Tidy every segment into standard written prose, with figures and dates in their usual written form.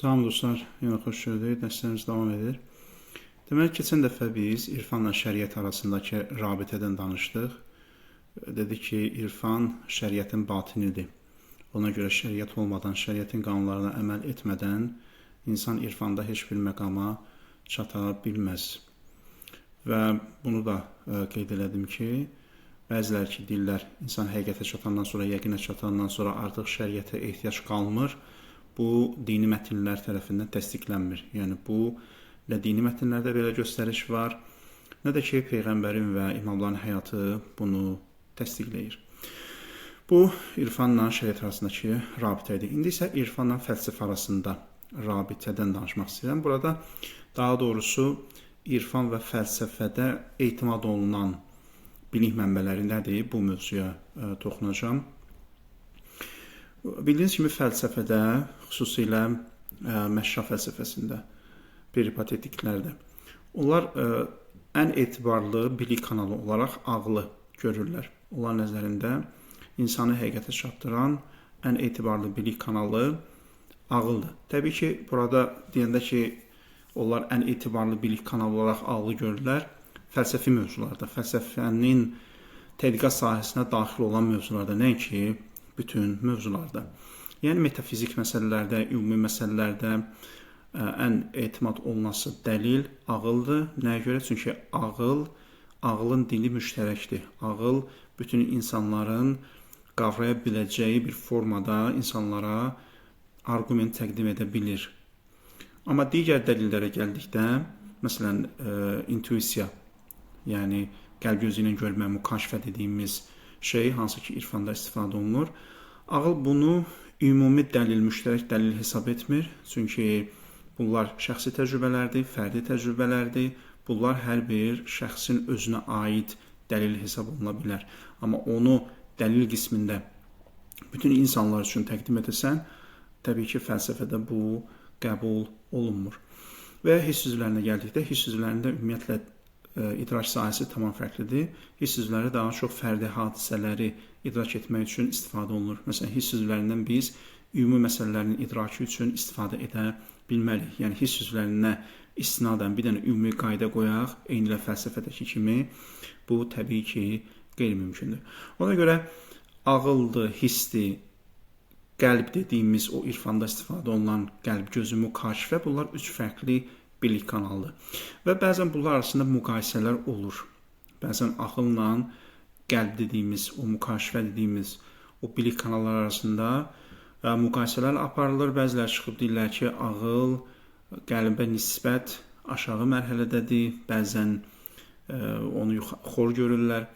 Salam dostlar, yenə xoş gördük. Dərslərimiz davam edir. Deməli, keçən dəfə biz irfanla şəriət arasındakı rabitədən danışdıq. Dedik ki, irfan şəriətin batinidir. Ona görə şəriət olmadan, şəriətin qanunlarına əməl etmədən insan irfanda heç bir məqama çata bilməz. Və bunu da qeyd elədim ki, bəziləri ki, deyirlər, insan həqiqətə çatandan sonra, yəqinə çatandan sonra artıq şəriətə ehtiyac qalmır. Bu, dini mətnlər tərəfindən təsdiqlənmir. Yəni, bu, nə dini mətnlərdə belə göstəriş var, nə də ki, Peyğəmbərin və imamların həyatı bunu təsdiqləyir. Bu, irfanla şəriət arasındakı rabitədir. İndi isə irfanla fəlsəfə arasında rabitədən danışmaq istəyirəm. Burada, daha doğrusu, irfan və fəlsəfədə etimad olunan bilik mənbələri nədir? Bu mövzuya toxunacağım. Bildiyiniz kimi fəlsəfədə, xüsusilə məşraq fəlsəfəsində, peripatetiklərdə, onlar ən etibarlı bilik kanalı olaraq ağlı görürlər. Onlar nəzərində insanı həqiqətə çatdıran ən etibarlı bilik kanalı ağıldır. Təbii ki, burada deyəndə ki, onlar ən etibarlı bilik kanalı olaraq ağlı görürlər, fəlsəfi mövzularda, fəlsəfənin tədqiqat sahəsinə daxil olan mövzularda, nəinki bütün mövzularda. Yəni, metafizik məsələlərdə, ümumi məsələlərdə ən etimad olunası dəlil ağıldır. Nəyə görə? Çünki ağılın dili müştərəkdir. Ağıl bütün insanların qavraya biləcəyi bir formada insanlara arqument təqdim edə bilir. Amma digər dəlillərə gəldikdə, məsələn, intuisiya, yəni qəlb gözü ilə görmə, mükaşifə dediyimiz şey, hansı ki, irfanda istifadə olunur. Ağıl bunu ümumi dəlil, müştərək dəlil hesab etmir. Çünki bunlar şəxsi təcrübələrdir, fərdi təcrübələrdir. Bunlar hər bir şəxsin özünə aid dəlil hesab oluna bilər. Amma onu dəlil qismində bütün insanlar üçün təqdim edəsən, təbii ki, fəlsəfədə bu qəbul olunmur. Və hiss üzvlərinə gəldikdə, hiss üzvlərində ümumiyyətlə idrak sahəsi tamam fərqlidir. Hiss üzvləri daha çox fərdi hadisələri idrak etmək üçün istifadə olunur. Məsələn, hiss üzvlərindən biz ümumi məsələlərin idraki üçün istifadə edə bilməliyik. Yəni, hiss üzvlərinə istinadən bir dənə ümumi qayda qoyaq, eynilə fəlsəfədəki kimi, bu təbii ki, qeyri-mümkündür. Ona görə ağıldır, hissdir, qəlb dediyimiz o irfanda istifadə olunan qəlb, gözü, mükaşifə, bunlar üç fərqli bilik kanalıdır. Və bəzən bunlar arasında müqayisələr olur. Bəzən ağılla qəlb dediyimiz, o mükaşifə dediyimiz o bilik kanalları arasında müqayisələr aparılır. Bəziləri çıxıb deyirlər ki, ağıl qəlbə nisbət aşağı mərhələdədir. Bəzən onu xor görürlər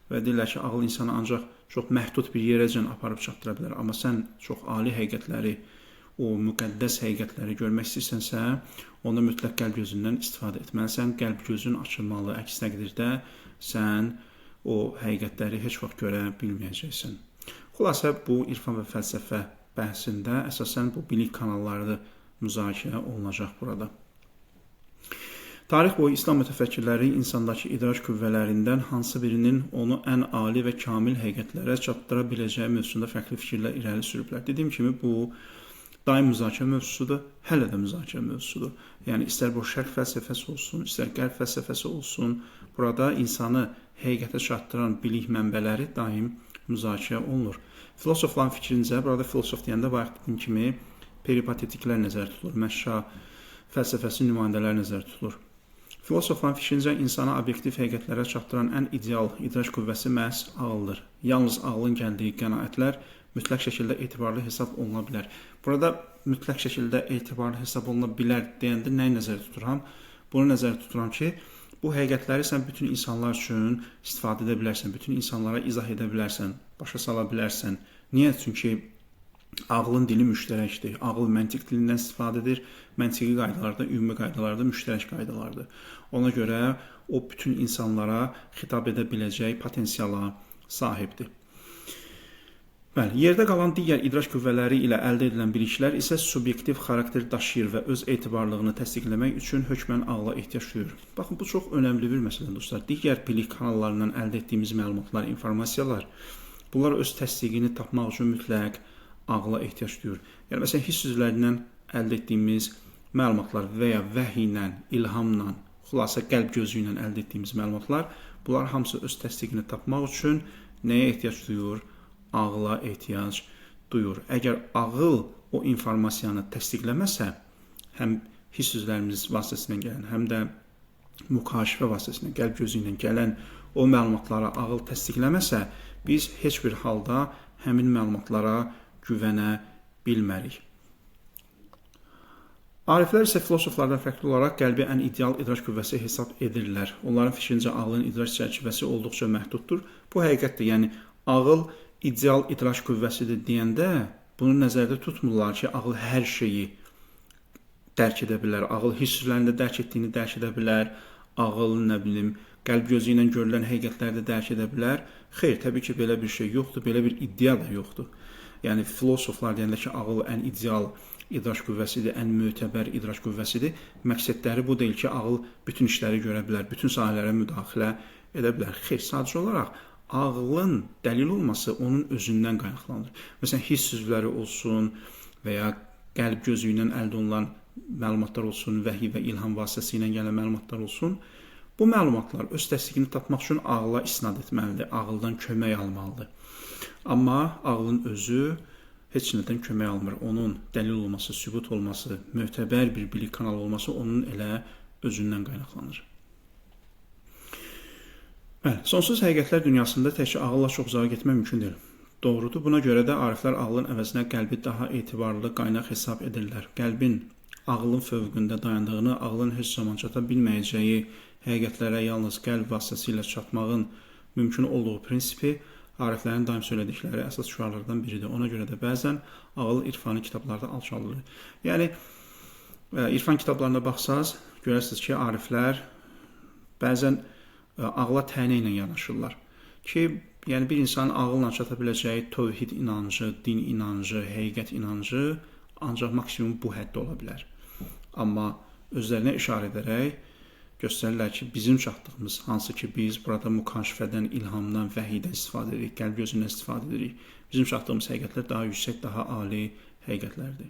və deyirlər ki, ağıl insanı ancaq çox məhdud bir yerəcən aparıb çatdıra bilər. Amma sən çox ali həqiqətləri, o müqəddəs həqiqətləri görmək istəyirsənsə, onda mütləq qəlb gözündən istifadə etməlisən. Qəlb gözün açılmalı, əks təqdirdə sən o həqiqətləri heç vaxt görə bilməyəcəksən. Xülasə, bu irfan və fəlsəfə bəhsində əsasən bu bilik kanalları müzakirə olunacaq burada. Tarix boyu İslam mütəfəkkirləri insandakı idrak qüvvələrindən hansı birinin onu ən ali və kamil həqiqətlərə çatdıra biləcəyi mövzusunda fərqli fikirlər irəli sürüblər. Dediyim kimi, bu daim müzakirə mövzusudur, hələ də müzakirə mövzusudur. Yəni, istər bu şərq fəlsəfəsi olsun, istər qərb fəlsəfəsi olsun, burada insanı həqiqətə çatdıran bilik mənbələri daim müzakirə olunur. Filosofların fikrincə, burada filosof deyəndə bayaq dediyim kimi, peripatetiklər nəzər tutulur, məşraq fəlsəfəsi nümayəndələr nəzər tutulur. Filosofların fikrincə, insana obyektiv həqiqətlərə çatdıran ən ideal idrak qüvvəsi məhz ağıldır. Yalnız ağlın gəldiyi qənaətlər mütləq şəkildə etibarlı hesab oluna bilər. Burada mütləq şəkildə etibarlı hesab oluna bilər deyəndə nəyi nəzərdə tuturam? Bunu nəzərdə tuturam ki, bu həqiqətləri sən bütün insanlar üçün istifadə edə bilərsən, bütün insanlara izah edə bilərsən, başa sala bilərsən. Niyə? Çünki ağlın dili müştərəkdir. Ağıl məntiq dilindən istifadə edir. Məntiqi qaydalarda, ümumi qaydalarda müştərək qaydalardır. Ona görə o bütün insanlara xitab edə biləcək potensiala sahibdir. Bəli, yerdə qalan digər idrak qüvvələri ilə əldə edilən biliklər isə subyektiv xarakter daşıyır və öz etibarlılığını təsdiqləmək üçün hökmən ağla ehtiyac duyur. Baxın, bu çox önəmli bir məsələ, dostlar. Digər bilik kanallarından əldə etdiyimiz məlumatlar, informasiyalar, bunlar öz təsdiqini tapmaq üçün mütləq ağla ehtiyac duyur. Yəni, məsələn, hiss üzvlərindən əldə etdiyimiz məlumatlar və ya vəhy ilə, ilhamla, xülasə qəlb gözü ilə əldə etdiyimiz məlumatlar, bunlar hamısı öz təsdiqini tapmaq üçün nəyə ehtiyac duyur? Ağla ehtiyac duyur. Əgər ağıl o informasiyanı təsdiqləməsə, həm hiss üzvlərimiz vasitəsilə gələn, həm də mükaşifə vasitəsilə, qəlb gözü ilə gələn o məlumatlara ağıl təsdiqləməsə, biz heç bir halda həmin məlumatlara güvənə bilmərik. Ariflər isə filosoflardan fərqli olaraq qəlbi ən ideal idraç qüvvəsi hesab edirlər. Onların fikrincə ağlın idraç çərçivəsi olduqca məhduddur. Bu həqiqətdir. Yəni ağıl ideal idraç qüvvəsidir deyəndə bunu nəzərdə tutmurlar ki, ağıl hər şeyi dərk edə bilər. Ağıl hisslərində dərk etdiyini dərk edə bilər. Ağıl, qəlb gözü ilə görülən həqiqətləri də dərk edə bilər. Xeyr, təbii ki, belə bir şey yoxdur, belə bir iddia da yoxdur. Yəni filosoflar deyəndə ki, ağıl ən ideal idraç qüvvəsidir, ən mötəbər idraç qüvvəsidir. Məqsədləri bu deyil ki, ağıl bütün işləri görə bilər, bütün sahələrə müdaxilə edə bilər. Xeyr, sadəcə olaraq ağlın dəlil olması onun özündən qaynaqlanır. Məsələn, hiss üzvləri olsun və ya qəlb gözü ilə əldə olunan məlumatlar olsun, vəhy və ilham vasitəsilə gələn məlumatlar olsun. Bu məlumatlar öz təsdiqini tapmaq üçün ağla isnad etməlidir, ağıldan kömək almalıdır. Amma ağlın özü heç nədən kömək almır. Onun dəlil olması, sübut olması, mötəbər bir bilik kanalı olması onun elə özündən qaynaqlanır. Bəli, sonsuz həqiqətlər dünyasında təkcə ağılla çox uzağa getmək mümkün deyil. Doğrudur, buna görə də ariflər ağlın əvəzinə qəlbi daha etibarlı qaynaq hesab edirlər. Qəlbin ağlın fövqündə dayandığını, ağlın heç zaman çata bilməyəcəyi həqiqətlərə yalnız qəlb vasitəsilə çatmağın mümkün olduğu prinsipi ariflərin daim söylədikləri əsas şüarlardan biridir. Ona görə də bəzən ağıl irfani kitablarda alçaldır. Yəni, irfan kitablarına baxsaz, görərsiniz ki, ariflər bəzən ağla tənə ilə yanaşırlar. Ki, yəni bir insanın ağılla çata biləcəyi tövhid inancı, din inancı, həqiqət inancı ancaq maksimum bu həddə ola bilər. Amma özlərinə işarə edərək göstərirlər ki, bizim çatdığımız, hansı ki biz burada mükaşifədən, ilhamdan, vəhiydən istifadə edirik, qəlb gözündən istifadə edirik. Bizim çatdığımız həqiqətlər daha yüksək, daha ali həqiqətlərdir.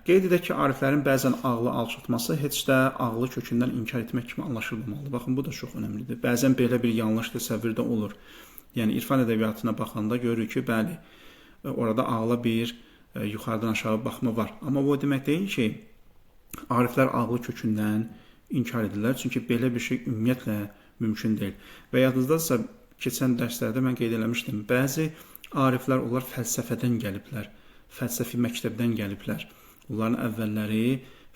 Qeyd edək ki, ariflərin bəzən ağlı alçaltması heç də ağlı kökündən inkar etmək kimi anlaşılmamalıdır. Baxın, bu da çox önəmlidir. Bəzən belə bir yanlış təsəvvürdə olur. Yəni, irfan ədəbiyyatına baxanda görürük ki, bəli, orada ağla bir yuxarıdan aşağı baxma var. Amma bu demək deyil ki, ariflər ağlı kökündən inkar edirlər. Çünki belə bir şey ümumiyyətlə mümkün deyil. Və yadınızdadırsa, keçən dərslərdə mən qeyd eləmişdim. Bəzi ariflər, onlar fəlsəfədən gəliblər. Fəlsəfi məktəbdən gəliblər. Onların əvvəlləri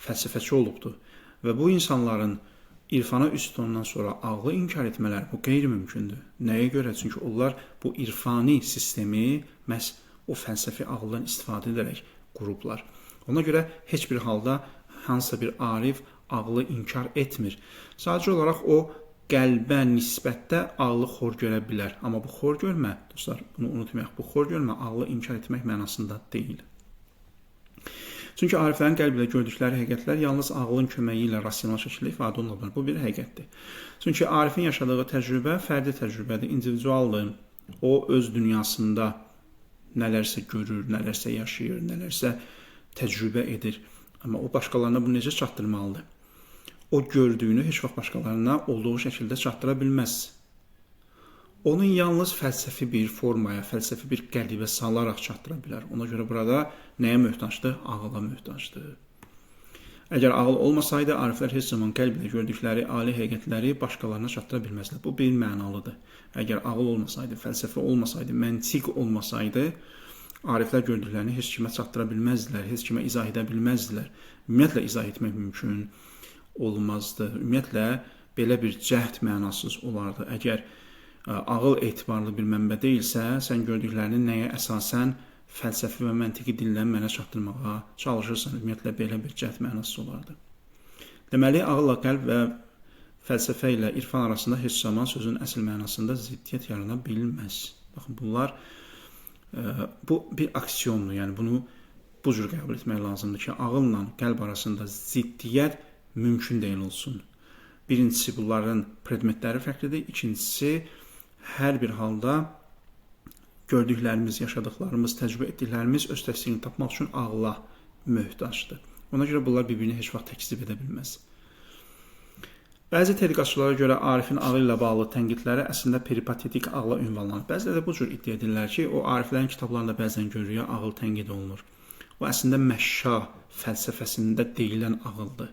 fəlsəfəçi olubdur. Və bu insanların irfana üst ondan sonra ağlı inkar etmələri bu qeyri-mümkündür. Nəyə görə? Çünki onlar bu irfani sistemi məhz o fəlsəfi ağıldan istifadə edərək qurublar. Ona görə heç bir halda hansısa bir arif ağlı inkar etmir. Sadəcə olaraq o qəlbə nisbətdə ağlı xor görə bilər. Amma bu xor görmə, dostlar, bunu unutmayaq, bu xor görmə ağlı inkar etmək mənasında deyil. Çünki ariflərin qəlb ilə gördükləri həqiqətlər yalnız ağlın köməyi ilə rasional şəkildə ifadə olunur. Bu bir həqiqətdir. Çünki arifin yaşadığı təcrübə fərdi təcrübədir, individualdır. O öz dünyasında nələrsə görür, nələrsə yaşayır, nələrsə təcrübə edir. Amma o başqalarına bunu necə çatdırmalıdır? O gördüyünü heç vaxt başqalarına olduğu şəkildə çatdıra bilməz. Onun yalnız fəlsəfi bir formaya, fəlsəfi bir qəlibə salaraq çatdıra bilər. Ona görə burada nəyə möhtacdır? Ağıla möhtacdır. Əgər ağıl olmasaydı, ariflər heç zaman qəlb ilə gördükləri ali həqiqətləri başqalarına çatdıra bilməzlər. Bu bir mənalıdır. Əgər ağıl olmasaydı, fəlsəfə olmasaydı, məntiq olmasaydı, ariflər gördüklərini heç kimə çatdıra bilməzdilər, heç kimə izah edə bilməzdilər. Ümumiyyətlə izah etmək mümkün olmazdı. Ümumiyyətlə belə bir cəhd mənasız olardı. Əgər ağıl etibarlı bir mənbə deyilsə, sən gördüklərini nəyə əsasən fəlsəfi və məntiqi dillə mənə çatdırmağa çalışırsan. Ümumiyyətlə belə bir cəhd mənasız olardı. Deməli, ağılla qəlb və fəlsəfə ilə irfan arasında heç zaman sözün əsl mənasında ziddiyyət yarana bilməz. Baxın, bunlar bu bir aksiyondur. Yəni bunu bu cür qəbul etmək lazımdır ki, ağılla qəlb arasında ziddiyyət mümkün deyil olsun. Birincisi, bunların predmetləri fərqlidir. İkincisi, hər bir halda gördüklərimiz, yaşadıklarımız, təcrübə etdiklərimiz öz təsdiqini tapmaq üçün ağla möhtacdır. Ona görə bunlar bir-birini heç vaxt təkzib edə bilməz. Bəzi tədqiqatçılara görə Arifin ağıl ilə bağlı tənqidləri əslində peripatetik ağla ünvanlanır. Bəziləri də bu cür iddia edirlər ki, o Ariflərin kitablarında bəzən görürük, ağıl tənqid olunur. O əslində məşşa fəlsəfəsində deyilən ağıldır.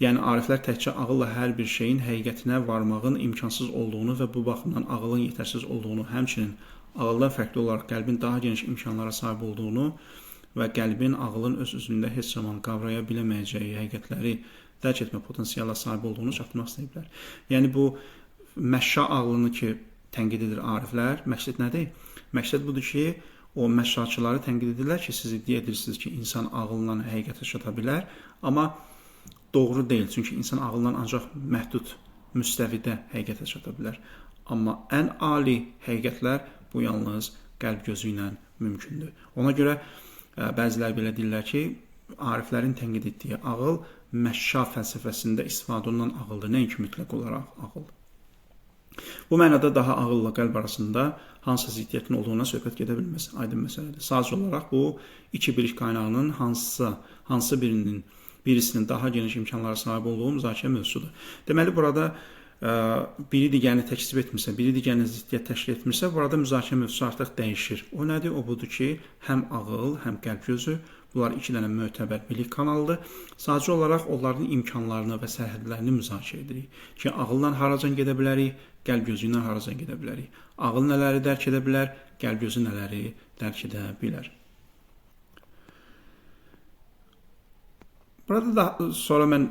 Yəni Ariflər təkcə ağılla hər bir şeyin həqiqətinə varmağın imkansız olduğunu və bu baxımdan ağılın yetərsiz olduğunu, həmçinin ağıldan fərqli olaraq qəlbin daha geniş imkanlara sahib olduğunu və qəlbin ağılın öz üzündə heç zaman qavraya bilməyəcəyi həqiqətləri dərk etmə potensialına sahib olduğunu çatdırmaq istəyiblər. Yəni bu məşşa ağlını ki tənqid edir Ariflər, məqsəd nədir? Məqsəd budur ki, o məşşaçıları tənqid edirlər ki, siz iddia edirsiniz ki, insan ağılla həqiqətə çata bilər, amma doğru deyil. Çünki insan ağılla ancaq məhdud müstəvidə həqiqətə çata bilər. Amma ən ali həqiqətlər bu yalnız qəlb gözü ilə mümkündür. Ona görə bəzilər belə deyirlər ki, Ariflərin tənqid etdiyi ağıl məşşa fəlsəfəsində istifadə olunan ağıldır, nəinki mütləq olaraq ağıl. Bu mənada daha ağılla qəlb arasında hansı ziddiyyətin olduğuna söhbət gedə bilməz, aydın məsələdir. Sadəcə olaraq bu iki bilik qaynağının hansı birisinin daha geniş imkanlara sahib olduğu müzakirə mövzusudur. Deməli burada biri digərini təkzib etmirsə, biri digərini ziddiyyət təşkil etmirsə, burada müzakirə mövzusu artıq dəyişir. O nədir? O budur ki, həm ağıl, həm qəlb gözü, bunlar iki dənə mötəbər bilik kanalıdır. Sadəcə olaraq onların imkanlarını və sərhədlərini müzakirə edirik. Ki, ağılla haracan gedə bilərik, qəlb gözü ilə haracan gedə bilərik. Ağıl nələri dərk edə bilər, qəlb gözü nələri dərk edə bilər. Burada da sonra mən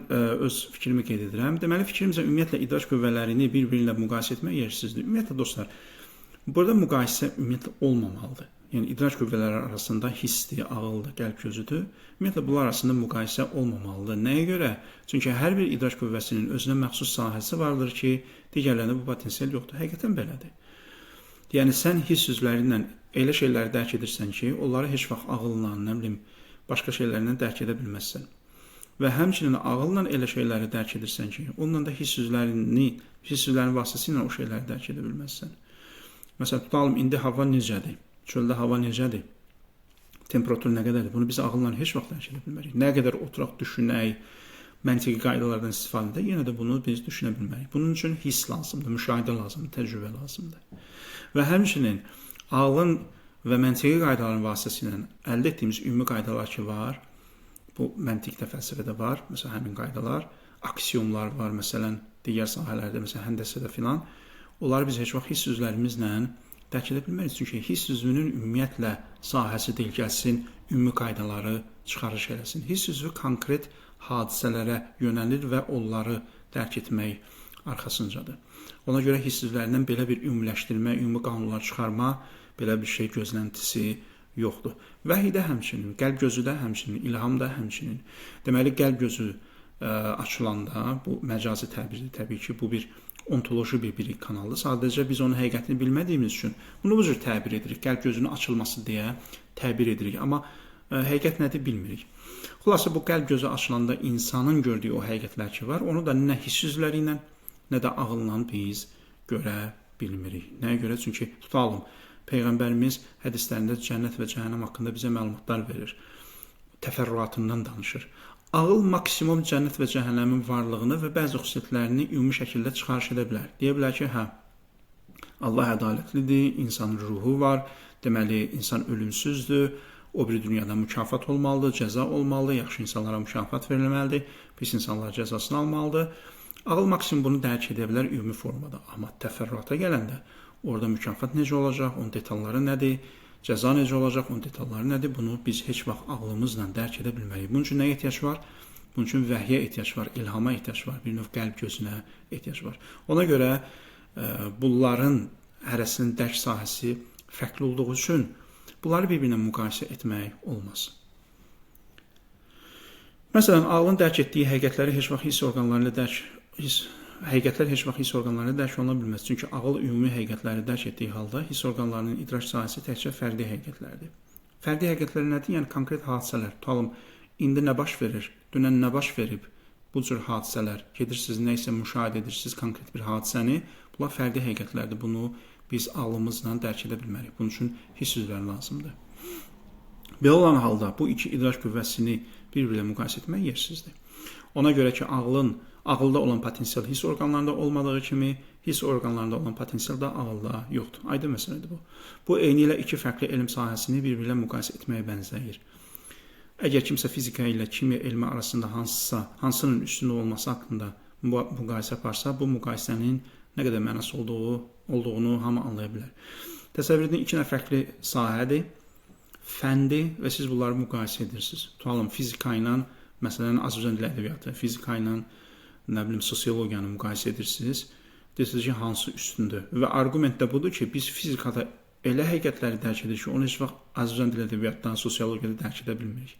öz fikrimi qeyd edirəm. Deməli, fikrimcə ümumiyyətlə idrak qüvvələrini bir-biri ilə müqayisə etmək yersizdir. Ümumiyyətlə dostlar, burada müqayisə ümumiyyətlə olmamalıdır. Yəni idrak qüvvələri arasında hissdir, ağıldır, qəlb gözüdür. Ümumiyyətlə bunlar arasında müqayisə olmamalıdır. Nəyə görə? Çünki hər bir idrak qüvvəsinin özünə məxsus sahəsi vardır ki, digərlərində bu potensial yoxdur. Həqiqətən belədir. Yəni sən hiss üzvlərindən elə şeyləri dərk edirsən ki, onları heç vaxt ağılla, nə bilim, başqa şeylərlə dərk edə bilməzsən. Və həmçinin ağılla elə şeyləri dərk edirsən ki, onunla da hiss üzvlərinin vasitəsilə o şeyləri dərk edə bilməzsən. Məsələn, tutalım, indi hava necədir? Çöldə hava necədir? Temperatur nə qədərdir? Bunu biz ağılla heç vaxt dərk edə bilmərik. Nə qədər oturaq, düşünək, məntiqi qaydalardan istifadə edək, yenə də bunu biz düşünə bilmərik. Bunun üçün hiss lazımdır, müşahidə lazımdır, təcrübə lazımdır. Və həmçinin ağlın və məntiqi qaydaların vasitəsilə əldə etdiyimiz ümumi qaydalar ki var, bu məntiqdə, fəlsəfədə var, məsələn, həmin qaydalar, aksiyonlar var, məsələn, digər sahələrdə, məsələn, həndəsədə filan, onları biz heç vaxt hiss üzvlərimizlə dərk edə bilmərik. Çünki hiss üzvünün ümumiyyətlə sahəsi deyil, gəlsin, ümumi qaydaları çıxarış eləsin. Hiss üzvü konkret hadisələrə yönəlir və onları dərk etmək arxasıncadır. Ona görə hiss üzvlərindən belə bir ümumiləşdirmə, ümumi qanunlar çıxarma, belə bir şey gözləntisi yoxdur. Vəhidə həmçinin, qəlb gözü də həmçinin, ilham da həmçinin. Deməli, qəlb gözü açılanda, bu məcazi təbirdir təbii ki, bu bir ontoloji bir bilik kanalıdır. Sadəcə biz onun həqiqətini bilmədiyimiz üçün bunu bu cür təbir edirik. Qəlb gözünün açılması deyə təbir edirik. Amma həqiqət nədir bilmirik. Xülasə bu qəlb gözü açılanda insanın gördüyü o həqiqətlər ki var, onu da nə hiss üzvləri ilə, nə də ağılla biz görə bilmirik. Nəyə görə? Çünki tutalım, Peyğəmbərimiz hədislərində cənnət və cəhənnəm haqqında bizə məlumatlar verir. Təfərrüatından danışır. Ağıl maksimum cənnət və cəhənnəmin varlığını və bəzi xüsusiyyətlərini ümumi şəkildə çıxarış edə bilər. Deyə bilər ki, hə, Allah ədalətlidir, insanın ruhu var, deməli, insan ölümsüzdür, o bir dünyada mükafat olmalıdır, cəza olmalıdır, yaxşı insanlara mükafat verilməlidir, pis insanlar cəzasını almalıdır. Ağıl maksimum bunu dərk edə bilər ümumi formada. Amma təfərrüata gələndə, orada mükafat necə olacaq, onun detalları nədir, cəza necə olacaq, onun detalları nədir, bunu biz heç vaxt ağlımızla dərk edə bilməyik. Bunun üçün nəyə ehtiyac var? Bunun üçün vəhyə ehtiyac var, ilhama ehtiyac var, bir növ qəlb gözünə ehtiyac var. Ona görə bunların hərəsinin dərk sahəsi fərqli olduğu üçün bunları bir-birinə müqayisə etmək olmaz. Məsələn, ağlın dərk etdiyi həqiqətləri heç vaxt hiss orqanlarıyla dərk oluna bilməz. Çünki ağıl ümumi həqiqətləri dərk etdiyi halda hiss orqanlarının idrak sahəsi təkcə fərdi həqiqətlərdir. Fərdi həqiqətlər nədir? Yəni konkret hadisələr. Tutalım, indi nə baş verir? Dünən nə baş verib? Bu cür hadisələr. Gedirsiniz, nə isə müşahidə edirsiniz konkret bir hadisəni. Bunlar fərdi həqiqətlərdir. Bunu biz ağlımızla dərk edə bilmərik. Bunun üçün hiss üzvləri lazımdır. Belə olan halda bu iki idrak qüvvəsini bir-biri ilə müqayisə etmək yersizdir. Ona görə ki, ağılda olan potensial hiss orqanlarında olmadığı kimi, hiss orqanlarında olan potensial da ağılda yoxdur. Aydın məsələdir bu. Bu eyni ilə iki fərqli elm sahəsini bir-biri ilə müqayisə etməyə bənzəyir. Əgər kimsə fizika ilə kimya elmi arasında hansının üstün olması haqqında müqayisə aparsa, bu müqayisənin nə qədər mənası olduğunu hamı anlaya bilər. Təsəvvür edin, iki fərqli sahədir, fəndir və siz bunları müqayisə edirsiniz. Tutalım, fizika ilə, məsələn, Azərbaycan dili ədəbiyyatı, fizika ilə, sosiologiyanı müqayisə edirsiniz. Deyirsiniz ki, hansı üstündür? Və argument də budur ki, biz fizikada elə həqiqətləri dərk edirik ki, onu heç vaxt Azərbaycan dili ədəbiyyatdan, sosiologiyada dərk edə bilmirik.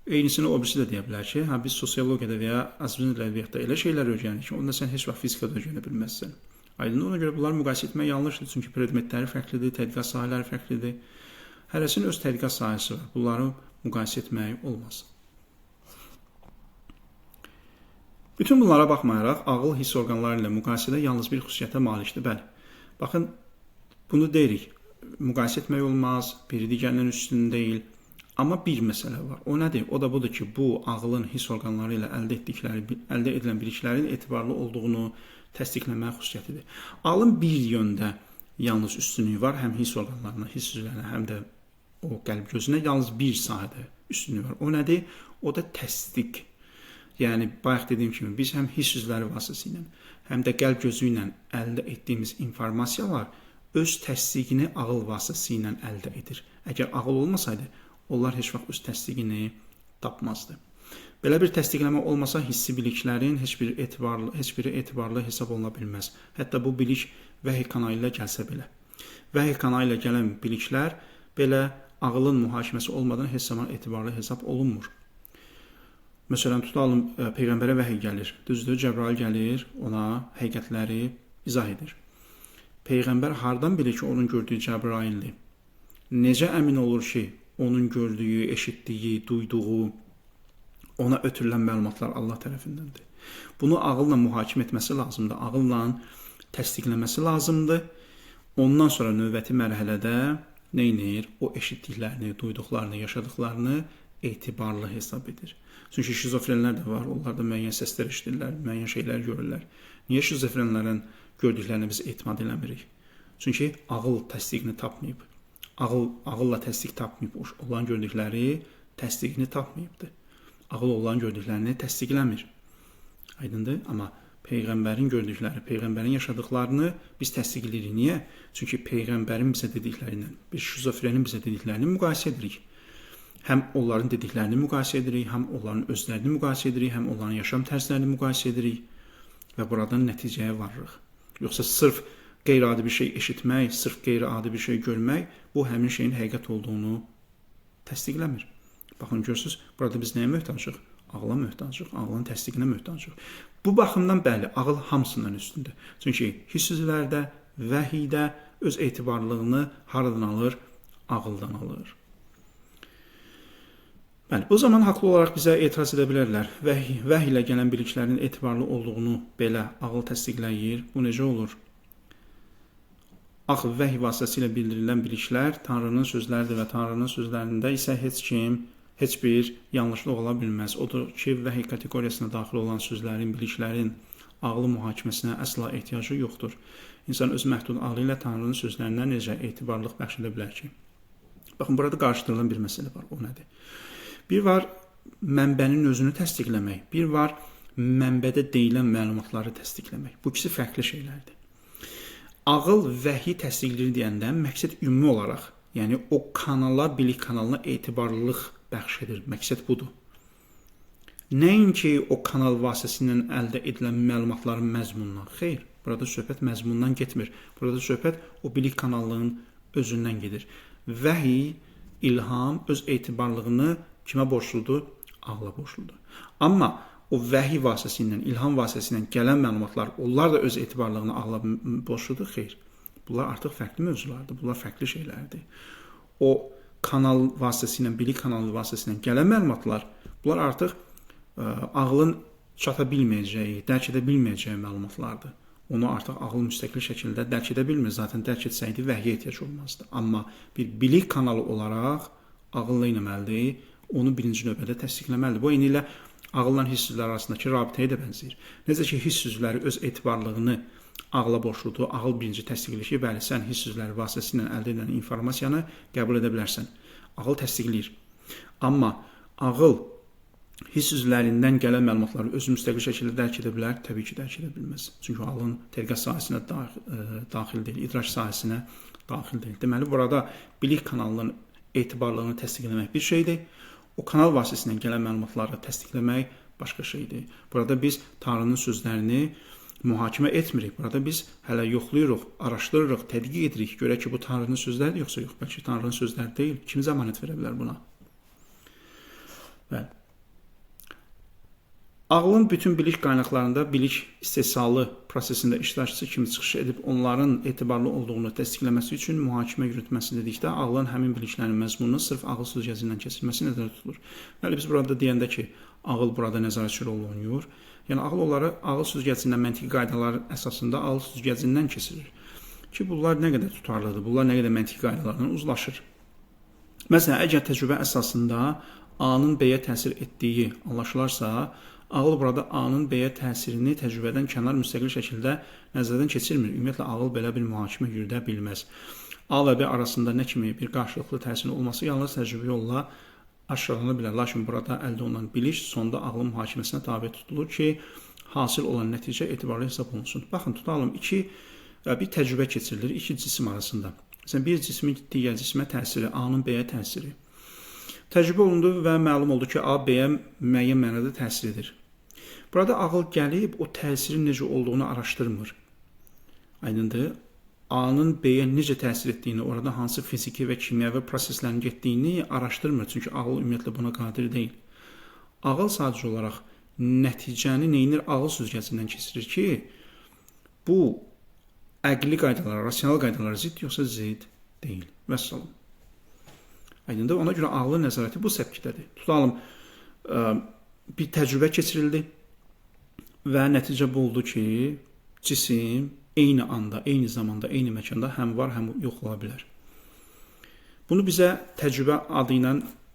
Eynisini o birisi də deyə bilər ki, biz sosiologiyada və ya Azərbaycan dili ədəbiyyatda elə şeylər öyrənirik ki, onda sən heç vaxt fizikada öyrənə bilməzsən. Aydın, ona görə bunları müqayisə etmək yanlışdır, çünki predmetləri fərqlidir, tədqiqat sahələri fərqlidir. Hərəsinin öz tədqiqat sahəsi var. Bunları müqayisə etmək olmaz. Bütün bunlara baxmayaraq, ağıl hiss orqanları ilə müqayisədə yalnız bir xüsusiyyətə malikdir. Bəli, baxın, bunu deyirik, müqayisə etmək olmaz, biri digərinin üstün deyil. Amma bir məsələ var. O nədir? O da budur ki, bu ağılın hiss orqanları ilə əldə edilən biliklərin etibarlı olduğunu təsdiqləmək xüsusiyyətidir. Ağılın bir yöndə yalnız üstünlüyü var, həm hiss orqanlarına, hiss üzvlərinə, həm də o qəlb gözünə yalnız bir sahədə üstünlüyü var. O nədir? O da təsdiq. Yəni, bayaq dediyim kimi, biz həm hiss üzvləri vasitəsilə, həm də qəlb gözü ilə əldə etdiyimiz informasiyalar öz təsdiqini ağıl vasitəsilə əldə edir. Əgər ağıl olmasaydı, onlar heç vaxt öz təsdiqini tapmazdı. Belə bir təsdiqləmə olmasa, hissi biliklərin heç biri etibarlı hesab oluna bilməz. Hətta bu bilik vəhy kanalı ilə gəlsə belə. Vəhy kanalı ilə gələn biliklər belə ağılın mühakiməsi olmadan heç zaman etibarlı hesab olunmur. Məsələn, tutalım, Peyğəmbərə vəhy gəlir. Düzdür, Cəbrail gəlir, ona həqiqətləri izah edir. Peyğəmbər hardan bilir ki, onun gördüyü Cəbraildir? Necə əmin olur ki, onun gördüyü, eşitdiyi, duyduğu, ona ötürülən məlumatlar Allah tərəfindəndir? Bunu ağılla mühakimə etməsi lazımdır, ağılla təsdiqləməsi lazımdır. Ondan sonra növbəti mərhələdə nə edir? O eşitdiklərini, duyduqlarını, yaşadıqlarını etibarlı hesab edir. Çünki şizofrenlər də var, onlar da müəyyən səslər eşidirlər, müəyyən şeylər görürlər. Niyə şizofrenlərin gördüklərini biz etimad eləmirik? Çünki ağıl təsdiqini tapmayıb. Ağılla təsdiq tapmayıb, olan gördükləri təsdiqini tapmayıbdır. Ağıl olan gördüklərini təsdiqləmir. Aydındır? Amma Peyğəmbərin gördükləri, Peyğəmbərin yaşadıqlarını biz təsdiq edirik. Niyə? Çünki Peyğəmbərin bizə dediklərindən, biz şizofrenin bizə dediklərini müqayisə edirik. Həm onların dediklərini müqayisə edirik, həm onların özlərini müqayisə edirik, həm onların yaşam tərzlərini müqayisə edirik və buradan nəticəyə varırıq. Yoxsa sırf qeyri-adi bir şey eşitmək, sırf qeyri-adi bir şey görmək, bu həmin şeyin həqiqət olduğunu təsdiqləmir. Baxın, görürsünüz, burada biz nəyə möhtacıq? Ağla möhtacıq, ağlın təsdiqinə möhtacıq. Bu baxımdan bəli, ağıl hamısından üstündür. Çünki hiss üzvlərdə, vəhiydə öz etibarlılığını haradan alır? Ağıldan alır. Bəli, o zaman haqlı olaraq bizə etiraz edə bilərlər. Vəhy ilə gələn biliklərin etibarlı olduğunu belə ağıl təsdiqləyir. Bu necə olur? Axı vəhy vasitəsilə bildirilən biliklər Tanrının sözləridir və Tanrının sözlərində isə heç bir yanlışlıq ola bilməz. Odur ki, vəhy kateqoriyasına daxil olan sözlərin, biliklərin ağlı mühakiməsinə əsla ehtiyacı yoxdur. İnsan öz məhdud ağlı ilə Tanrının sözlərindən necə etibarlıq bəxş edə bilər ki? Baxın, burada qarşıdırılan bir məsələ var. O nədir? Bir var mənbənin özünü təsdiqləmək, bir var mənbədə deyilən məlumatları təsdiqləmək. Bu ikisi fərqli şeylərdir. Ağıl vəhyi təsdiqləyir deyəndə məqsəd ümumi olaraq, yəni o kanala, bilik kanalına etibarlılıq bəxş edir. Məqsəd budur. Nəinki o kanal vasitəsilə əldə edilən məlumatların məzmunundan. Xeyr, burada söhbət məzmundan getmir. Burada söhbət o bilik kanalının özündən gedir. Vəhy, ilham öz etibarlılığını kimə borcludur? Ağla borcludur. Amma o vəhy vasitəsilə, ilham vasitəsilə gələn məlumatlar, onlar da öz etibarlılığını ağla borcludur? Xeyr. Bunlar artıq fərqli mövzulardır, bunlar fərqli şeylərdir. O kanal vasitəsilə, bilik kanalı vasitəsilə gələn məlumatlar, bunlar artıq ağlın çata bilməyəcəyi, dərk edə bilməyəcəyi məlumatlardır. Onu artıq ağıl müstəqil şəkildə dərk edə bilmir. Zaten dərk etsəydi vəhyə ehtiyac olmazdı. Amma bir bilik kanalı olaraq ağılla nə etməlidir? Onu birinci növbədə təsdiqləməlidir. Bu eynilə ağılla hiss üzvləri arasındakı rabitəyə də bənzəyir. Necə ki, hiss üzvləri öz etibarlılığını ağla borçludur. Ağıl birinci təsdiqləyir ki, bəli, sən hiss üzvləri vasitəsilə əldə edilən informasiyanı qəbul edə bilərsən. Ağıl təsdiqləyir. Amma ağıl hiss üzvlərindən gələn məlumatları öz müstəqil şəkildə dərk edə bilər? Təbii ki, dərk edə bilməz. Çünki ağlın tədqiqat sahəsinə daxil deyil, idrak sahəsinə daxil deyil. Deməli, burada bilik kanalının etibarlılığını təsdiqləmək bir şeydir. O kanal vasitəsilə gələn məlumatları təsdiqləmək başqa şeydir. Burada biz Tanrının sözlərini mühakimə etmirik. Burada biz hələ yoxlayırıq, araşdırırıq, tədqiq edirik. Görək ki, bu Tanrının sözləridir yoxsa yox. Bəlkə Tanrının sözləri deyil. Kim zəmanət verə bilər buna? Bəli. Ağlın bütün bilik qaynaqlarında bilik istehsalı prosesində iştirakçısı kimi çıxış edib onların etibarlı olduğunu təsdiqləməsi üçün mühakimə yürütməsi dedikdə ağlın həmin biliklərin məzmununu sırf ağıl süzgəcindən keçirilməsi nəzərdə tutulur. Bəli, biz burada deyəndə ki, ağıl burada nəzarətçi rol oynayır. Yəni ağıl onları ağıl süzgəcindən məntiqi qaydalar əsasında ağıl süzgəcindən keçirir. Ki bunlar nə qədər tutarlıdır, bunlar nə qədər məntiqi qaydalarla uzlaşır. Məsələn, əgər təcrübə əsasında A-nın B-yə təsir etdiyi anlaşılarsa, ağıl burada A-nın B-yə təsirini təcrübədən kənar müstəqil şəkildə nəzərdən keçirmir. Ümumiyyətlə, ağıl belə bir mühakimə yürüdə bilməz. A və B arasında nə kimi bir qarşılıqlı təsirin olması yalnız təcrübə yolla aşkarlana bilər. Lakin burada əldə olunan bilik sonda ağlın mühakiməsinə tabe tutulur ki, hasil olan nəticə etibarlı hesab olunsun. Baxın, tutalım, bir təcrübə keçirilir iki cisim arasında. Məsələn, bir cismin digər cismə təsiri, A-nın B-yə təsiri. Təcrübə olundu və məlum oldu ki, A B-yə müəyyən mənada təsir edir. Burada ağıl gəlib o təsirin necə olduğunu araşdırmır. Aydındır? A-nın B-yə necə təsir etdiyini, orada hansı fiziki və kimyəvi proseslərin getdiyini araşdırmır. Çünki ağıl ümumiyyətlə buna qadir deyil. Ağıl sadəcə olaraq nəticəni neynir? Ağıl süzgəcindən keçirir ki, bu əqli qaydalara, rasional qaydalara zid yoxsa zid deyil. Vəssalam. Aydındır? Ona görə ağlın nəzarəti bu səpkidədir. Tutalım, bir təcrübə keçirildi və nəticə bu oldu ki, cisim eyni anda, eyni zamanda, eyni məkanda həm var, həm yox ola bilər. Bunu bizə təcrübə adı ilə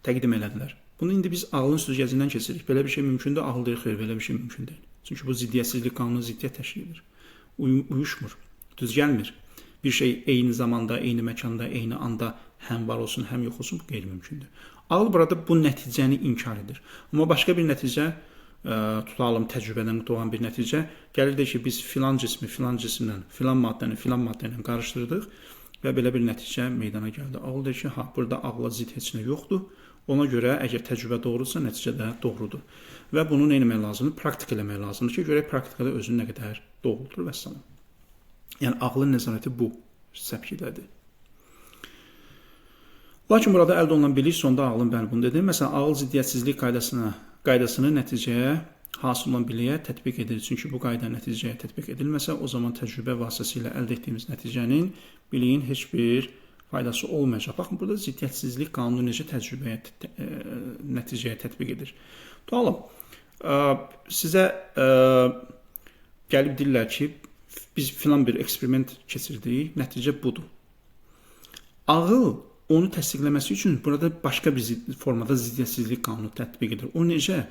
təqdim elədilər. Bunu indi biz ağlın süzgəcindən keçirik. Belə bir şey mümkündür, ağıl deyir, xeyr, belə bir şey mümkün deyil. Çünki bu ziddiyyətsizlik qanunu ziddiyyət təşkil edir. Uyuşmur, düz gəlmir. Bir şey eyni zamanda, eyni məkanda, eyni anda həm var olsun, həm yox olsun, bu qeyri-mümkündür. Ağıl burada bu nəticəni inkar edir. Amma başqa bir nəticə, tutalım, təcrübədən doğan bir nəticə, gəlir deyir ki, biz filan cismi, filan cisimdən, filan maddəni ilə qarışdırdıq və belə bir nəticə meydana gəldi. Ağıl deyir ki, burada ağla zid heç nə yoxdur. Ona görə əgər təcrübə doğrudursa, nəticə də doğrudur. Və bunu nə etmək lazımdır? Praktik eləmək lazımdır ki, görək praktikada özünü nə qədər doğrudur və s. Yəni, ağlın nəzarəti bu səpkidədir. Lakin burada əldə olunan bilik sonda ağlın bəli bunu dedi. Məsələn, ağıl ziddiyyətsizlik qaydasını nəticəyə, hasil olan biliyə tətbiq edir. Çünki bu qayda nəticəyə tətbiq edilməsə, o zaman təcrübə vasitəsilə əldə etdiyimiz nəticənin, biliyin heç bir faydası olmayacaq. Baxın, burada ziddiyyətsizlik qanunu necə nəticəyə tətbiq edir. Tutalım, sizə gəlib deyirlər ki, biz filan bir eksperiment keçirdik, nəticə budur. Ağıl onu təsdiqləməsi üçün burada başqa bir formada ziddiyyətsizlik qanunu tətbiq edir. O necə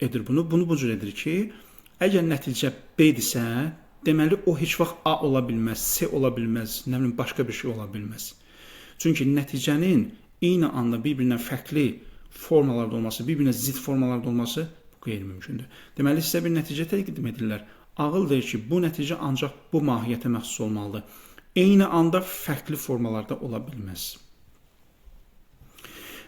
edir bunu? Bunu bu cür edir ki, əgər nəticə B-dirsə, deməli o heç vaxt A ola bilməz, C ola bilməz, nə bilim başqa bir şey ola bilməz. Çünki nəticənin eyni anda bir-birindən fərqli formalarda olması, bir-birinə zid formalarda olması bu qeyri-mümkündür. Deməli sizə bir nəticə təqdim edirlər. Ağıl deyir ki, bu nəticə ancaq bu mahiyyətə məxsus olmalıdır. Eyni anda fərqli formalarda ola bilməz.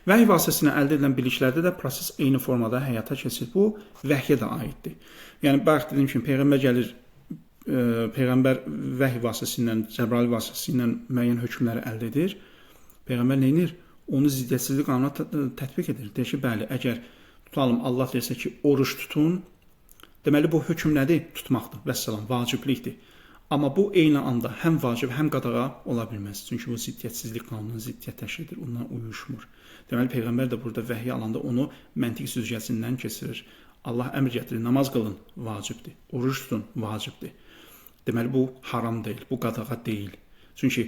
Vəhy vasitəsilə əldə edilən biliklərdə də proses eyni formada həyata keçir. Bu, vəhyə də aiddir. Yəni, bayaq dediyim kimi, Peyğəmbər gəlir, Peyğəmbər vəhy vasitəsilə, Cəbrail vasitəsilə müəyyən hökmləri əldə edir. Peyğəmbər nə edir? Onu ziddiyyətsizlik qanuna tətbiq edir. Deyir ki, bəli, əgər tutalım, Allah deyirsə ki, oruç tutun, deməli, bu hökm nədir? Tutmaqdır, vəssalam, vaciblikdir. Amma bu eyni anda həm vacib, həm qadağa ola bilməz. Çünki bu ziddiyyətsizlik qanununun ziddiyyət təşkil edir, ondan uyuşmur. Deməli, Peyğəmbər də burada vəhy alanda onu məntiq süzgəcindən keçirir. Allah əmr gətirir, namaz qılın, vacibdir. Oruç tutun, vacibdir. Deməli, bu haram deyil, bu qadağa deyil. Çünki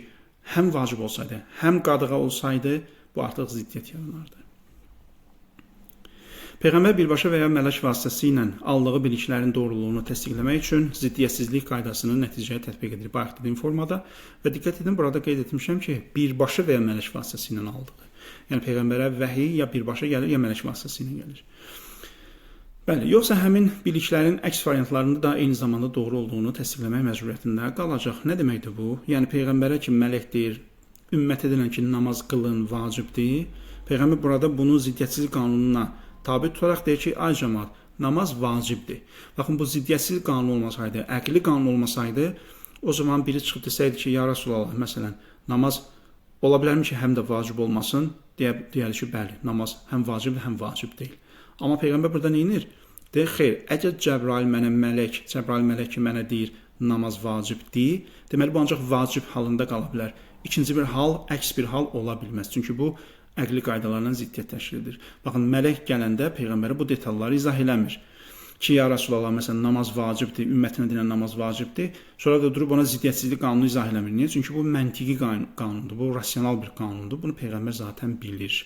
həm vacib olsaydı, həm qadağa olsaydı, bu artıq ziddiyyət yaranardı. Peyğəmbər birbaşa və ya mələk vasitəsilə aldığı biliklərin doğruluğunu təsdiqləmək üçün ziddiyyətsizlik qaydasını nəticəyə tətbiq edir. Bayaq dediyim formada və diqqət edin, burada qeyd etmişəm ki, birbaşa və ya mələk vasitəsilə aldığı. Yəni Peyğəmbərə vəhiy ya birbaşa gəlir, ya mələk vasitəsilə gəlir. Bəli, yoxsa həmin biliklərin əks variantlarında da eyni zamanda doğru olduğunu təsdiqləmək məcburiyyətində qalacaq. Nə deməkdir bu? Yəni Peyğəmbərə ki, mələkdir, ümmət edilən ki, namaz qılın vacibdir. Peyğəmbər burada bunu ziddiyyətsizlik qanununa tabi tutaraq deyir ki, ay cəmaat, namaz vacibdir. Baxın, bu ziddiyyətsizlik qanunu olmasaydı, əqli qanun olmasaydı, o zaman biri çıxıb desəydi ki, ya Rasulallah, məsələn, namaz ola bilərmi ki, həm də vacib olmasın? Deyəli ki, bəli, namaz həm vacibdir, həm vacib deyil. Amma Peyğəmbər burada neyinir? Deyir, xeyr, əgər Cəbrail mələk ki, mənə deyir, namaz vacibdir, deməli, bu ancaq vacib halında qala bilər. İkinci bir hal, əks bir hal ola bilməz. Çünki bu, əqli qaydalarla ziddiyyət təşkil edir. Baxın, mələk gələndə Peyğəmbərə bu detalları izah eləmir. Ki, ya Rasulallah, məsələn, namaz vacibdir, ümmətinə deyilən namaz vacibdir. Sonra da durub ona ziddiyyətsizlik qanunu izah eləmir. Niyə? Çünki bu məntiqi qanundur, bu rasional bir qanundur. Bunu Peyğəmbər zaten bilir.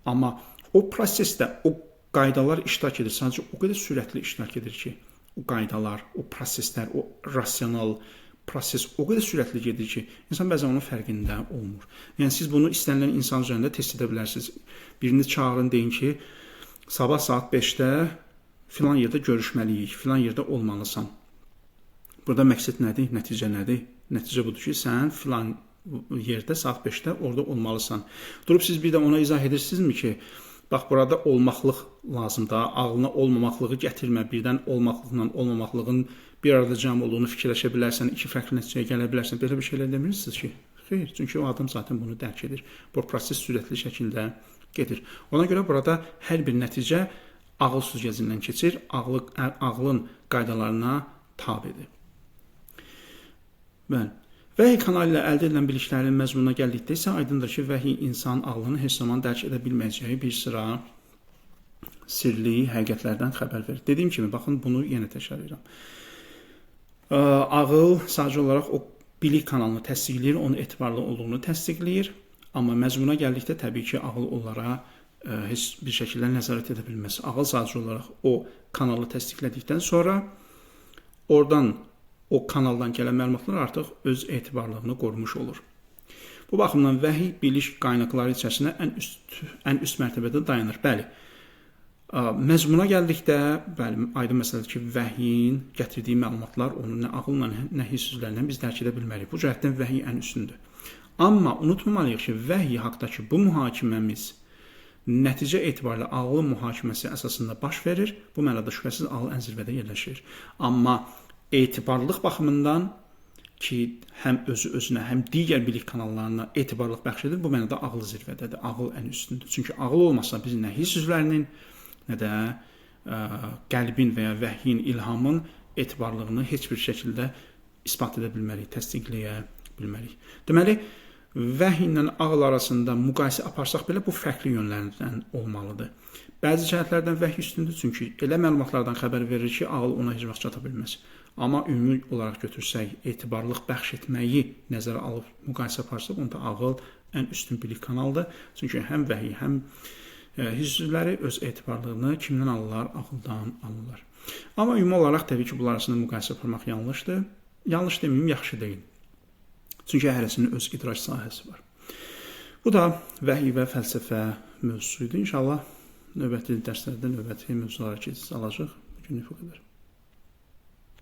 Amma o prosesdə o qaydalar iştirak edir. Sadəcə o qədər sürətli iştirak edir ki, o qaydalar, o proseslər, o rasional proses o qədər sürətli gedir ki, insan bəzən onun fərqində olmur. Yəni, siz bunu istənilən insan üzərində test edə bilərsiniz. Birini çağırın, deyin ki, sabah saat 5-də filan yerdə görüşməliyik, filan yerdə olmalısan. Burada məqsəd nədir, nəticə nədir? Nəticə budur ki, sən filan yerdə saat 5-də orada olmalısan. Durub siz bir də ona izah edirsinizmi ki, bax, burada olmaqlıq lazımdır, ağlına olmamaqlığı gətirmə, birdən olmaqlıqla olmamaqlığın bir arada cəm olduğunu fikirləşə bilərsən, iki fərqli nəticəyə gələ bilərsən. Belə bir şeylər demirsiniz ki, xeyr, çünki o adam zaten bunu dərk edir. Bu proses sürətli şəkildə gedir. Ona görə burada hər bir nəticə ağıl süzgəcindən keçir, ağlın qaydalarına tabidir. Bəli. Vəhiy kanalı ilə əldə edilən biliklərin məzmununa gəldikdə isə aydındır ki, vəhiy insan ağlını heç zaman dərk edə bilməyəcəyi bir sıra sirli həqiqətlərdən xəbər verir. Dediyim kimi, baxın, bunu yenə təkrar edirəm. Ağıl sadəcə olaraq o bilik kanalını təsdiqləyir, onun etibarlı olduğunu təsdiqləyir. Amma məzmuna gəldikdə təbii ki, ağıl onlara heç bir şəkildə nəzarət edə bilməz. Ağıl sadəcə olaraq o kanalı təsdiqlədikdən sonra oradan o kanaldan gələn məlumatlar artıq öz etibarlılığını qorumuş olur. Bu baxımdan vəhiy bilik qaynaqları içərisində ən üst mərtəbədə dayanır. Bəli, məzmuna gəldikdə, bəli, aydın məsələdir ki, vəhiyin gətirdiyi məlumatlar onu nə ağılla, nə hiss üzvlərlə biz dərk edə bilmərik. Bu cəhətdən vəhiy ən üstündür. Amma unutmamalıyıq ki, vəhiy haqdakı bu mühakiməmiz nəticə etibarilə ağlın mühakiməsi əsasında baş verir. Bu mənada şübhəsiz ağıl ən zirvədə yerləşir. Amma etibarlılıq baxımından ki, həm özünə, həm digər bilik kanallarına etibarlılıq bəxş edir, bu mənada ağıl zirvədədir, ağıl ən üstündür. Çünki ağıl olmasa biz nə hiss üzvlərinin, nə də qəlbin və ya vəhyin, ilhamın etibarlılığını heç bir şəkildə isbat edə bilmərik, təsdiqləyə bilmərik. Deməli, vəhiy ilə ağıl arasında müqayisə aparsaq belə bu fərqli yönlərdən olmalıdır. Bəzi cəhətlərdən vəhiy üstündür, çünki elə məlumatlardan xəbər verir ki, ağıl ona heç vaxt çata bilməz. Amma ümumi olaraq götürsək, etibarlılıq bəxş etməyi nəzərə alıb müqayisə aparsaq, onda ağıl ən üstün bilik kanaldır. Çünki həm vəhiy, həm hiss üzvləri öz etibarlılığını kimdən alırlar? Ağıldan alırlar. Amma ümumi olaraq təbii ki, bunlar arasında müqayisə aparmaq yanlışdır. Yanlış deməyim, yaxşı deyil. Çünki hərəsinin öz idrac sahəsi var. Bu da vəhiy və fəlsəfə mövzusuydu. İnşallah növbəti dərslərdə növbəti mövzulara keçiş alacaq. Bugünlük bu qədər.